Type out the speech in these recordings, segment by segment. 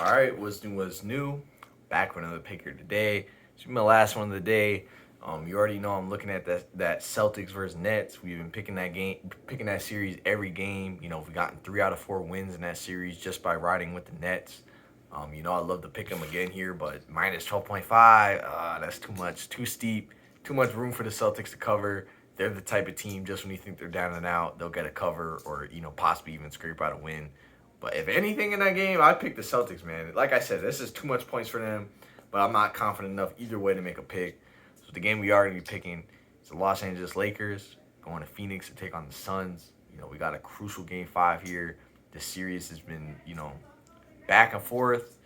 All right, what's new? What's new? Back with another picker today. It's been my last one of the day. You already know I'm looking at that Celtics versus Nets. We've been picking that series every game. We've gotten 3 out of 4 wins in that series just by riding with the Nets. I love to pick them again here, but minus 12.5, that's too much, too steep, too much room for the Celtics to cover. They're the type of team just when you think they're down and out, they'll get a cover or possibly even scrape out a win. But if anything in that game, I'd pick the Celtics, man. Like I said, this is too much points for them, but I'm not confident enough either way to make a pick. So the game we are going to be picking is the Los Angeles Lakers going to Phoenix to take on the Suns. We got a crucial game 5 here. This series has been, back and forth.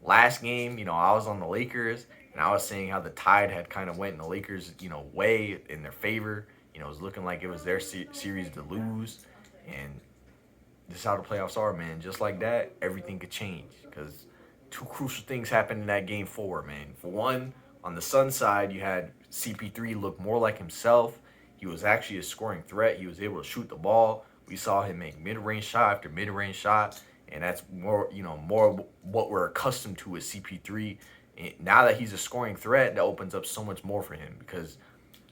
Last game, I was on the Lakers, and I was saying how the tide had kind of went in the Lakers, way in their favor. It was looking like it was their series to lose, and this is how the playoffs are, man. Just like that, everything could change because two crucial things happened in that game 4, man. For one, on the Sun side, you had CP3 look more like himself. He was actually a scoring threat. He was able to shoot the ball. We saw him make mid-range shot after mid-range shot, and that's more what we're accustomed to with CP3. And now that he's a scoring threat, that opens up so much more for him because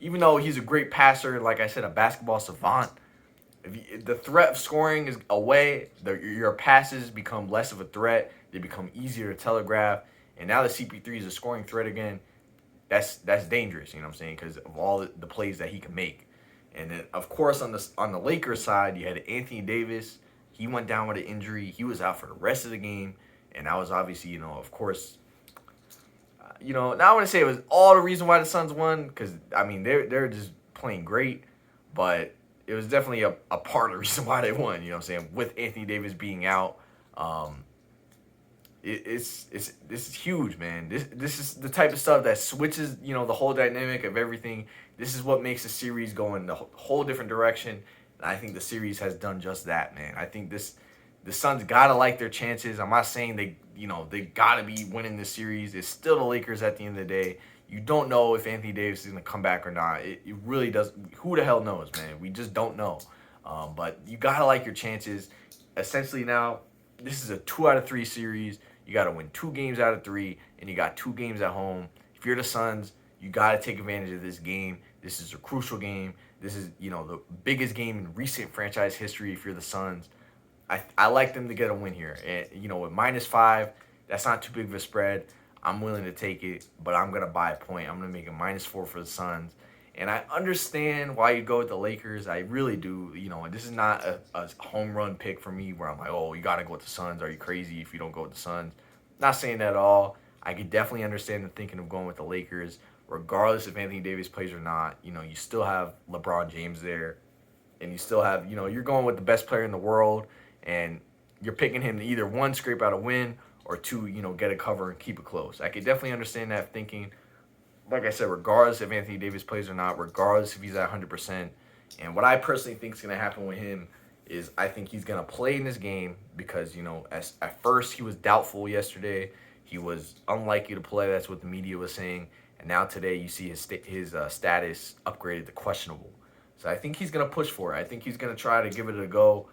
even though he's a great passer, like I said, a basketball savant, if the threat of scoring is away, your passes become less of a threat. They become easier to telegraph. And now that CP3 is a scoring threat again, that's dangerous. You know what I'm saying? Because of all the plays that he can make. And then, of course, on the Lakers side, you had Anthony Davis. He went down with an injury. He was out for the rest of the game, and that was obviously, of course, now I want to say it was all the reason why the Suns won because I mean they're just playing great, but it was definitely a part of the reason why they won. You know what I'm saying? With Anthony Davis being out, this is huge, man. This is the type of stuff that switches the whole dynamic of everything. This is what makes the series go in the whole different direction. And I think the series has done just that, man. I think the Suns gotta like their chances. I'm not saying they gotta be winning this series. It's still the Lakers at the end of the day. You don't know if Anthony Davis is gonna come back or not. It really does. Who the hell knows, man? We just don't know. But you gotta like your chances. Essentially, now this is a 2 out of 3 series. You gotta win 2 games out of 3, and you got 2 games at home. If you're the Suns, you gotta take advantage of this game. This is a crucial game. This is the biggest game in recent franchise history. If you're the Suns. I like them to get a win here. And, with -5, that's not too big of a spread. I'm willing to take it, but I'm going to buy a point. I'm going to make it -4 for the Suns. And I understand why you go with the Lakers. I really do. And this is not a home run pick for me where I'm like, oh, you got to go with the Suns. Are you crazy if you don't go with the Suns? Not saying that at all. I could definitely understand the thinking of going with the Lakers, regardless if Anthony Davis plays or not. You still have LeBron James there. And you still have, you're going with the best player in the world. And you're picking him to either one, scrape out a win, or two, get a cover and keep it close. I could definitely understand that thinking. Like I said, regardless if Anthony Davis plays or not, regardless if he's at 100%. And what I personally think is going to happen with him is I think he's going to play in this game because, at first he was doubtful yesterday. He was unlikely to play. That's what the media was saying. And now today you see his status upgraded to questionable. So I think he's going to push for it. I think he's going to try to give it a go.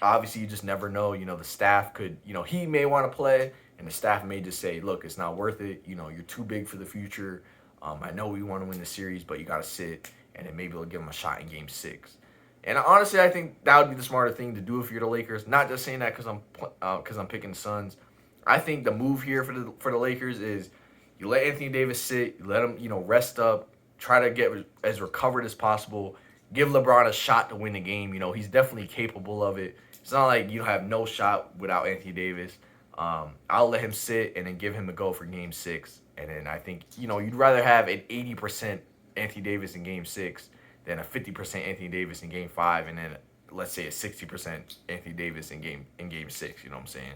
Obviously, you just never know. The staff could, he may want to play, and the staff may just say, look, it's not worth it. You're too big for the future. I know we want to win the series, but you got to sit, and then maybe they'll give him a shot in game 6. And honestly, I think that would be the smarter thing to do if you're the Lakers. Not just saying that because I'm picking the Suns. I think the move here for the Lakers is you let Anthony Davis sit, you let him, rest up, try to get as recovered as possible, give LeBron a shot to win the game. He's definitely capable of it. It's not like you have no shot without Anthony Davis. I'll let him sit and then give him a go for game 6. And then I think, you'd rather have an 80% Anthony Davis in game 6 than a 50% Anthony Davis in game 5 and then let's say a 60% Anthony Davis in game 6. You know what I'm saying?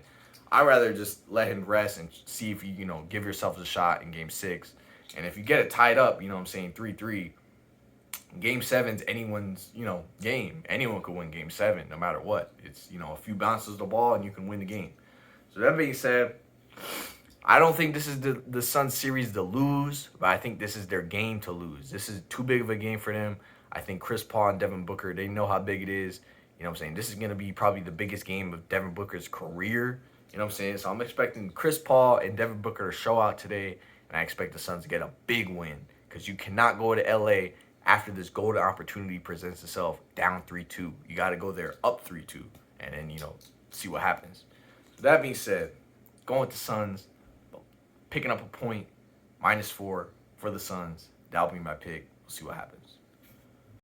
I'd rather just let him rest and see if you, give yourself a shot in game 6. And if you get it tied up, 3-3, Game 7's anyone's, game. Anyone could win Game 7, no matter what. It's, a few bounces of the ball and you can win the game. So that being said, I don't think this is the Suns series to lose, but I think this is their game to lose. This is too big of a game for them. I think Chris Paul and Devin Booker, they know how big it is. You know what I'm saying? This is going to be probably the biggest game of Devin Booker's career. You know what I'm saying? So I'm expecting Chris Paul and Devin Booker to show out today, and I expect the Suns to get a big win because you cannot go to LA after this golden opportunity presents itself down 3-2. You got to go there up 3-2 and then, see what happens. That being said, going with the Suns, picking up a point, -4 for the Suns. That'll be my pick. We'll see what happens.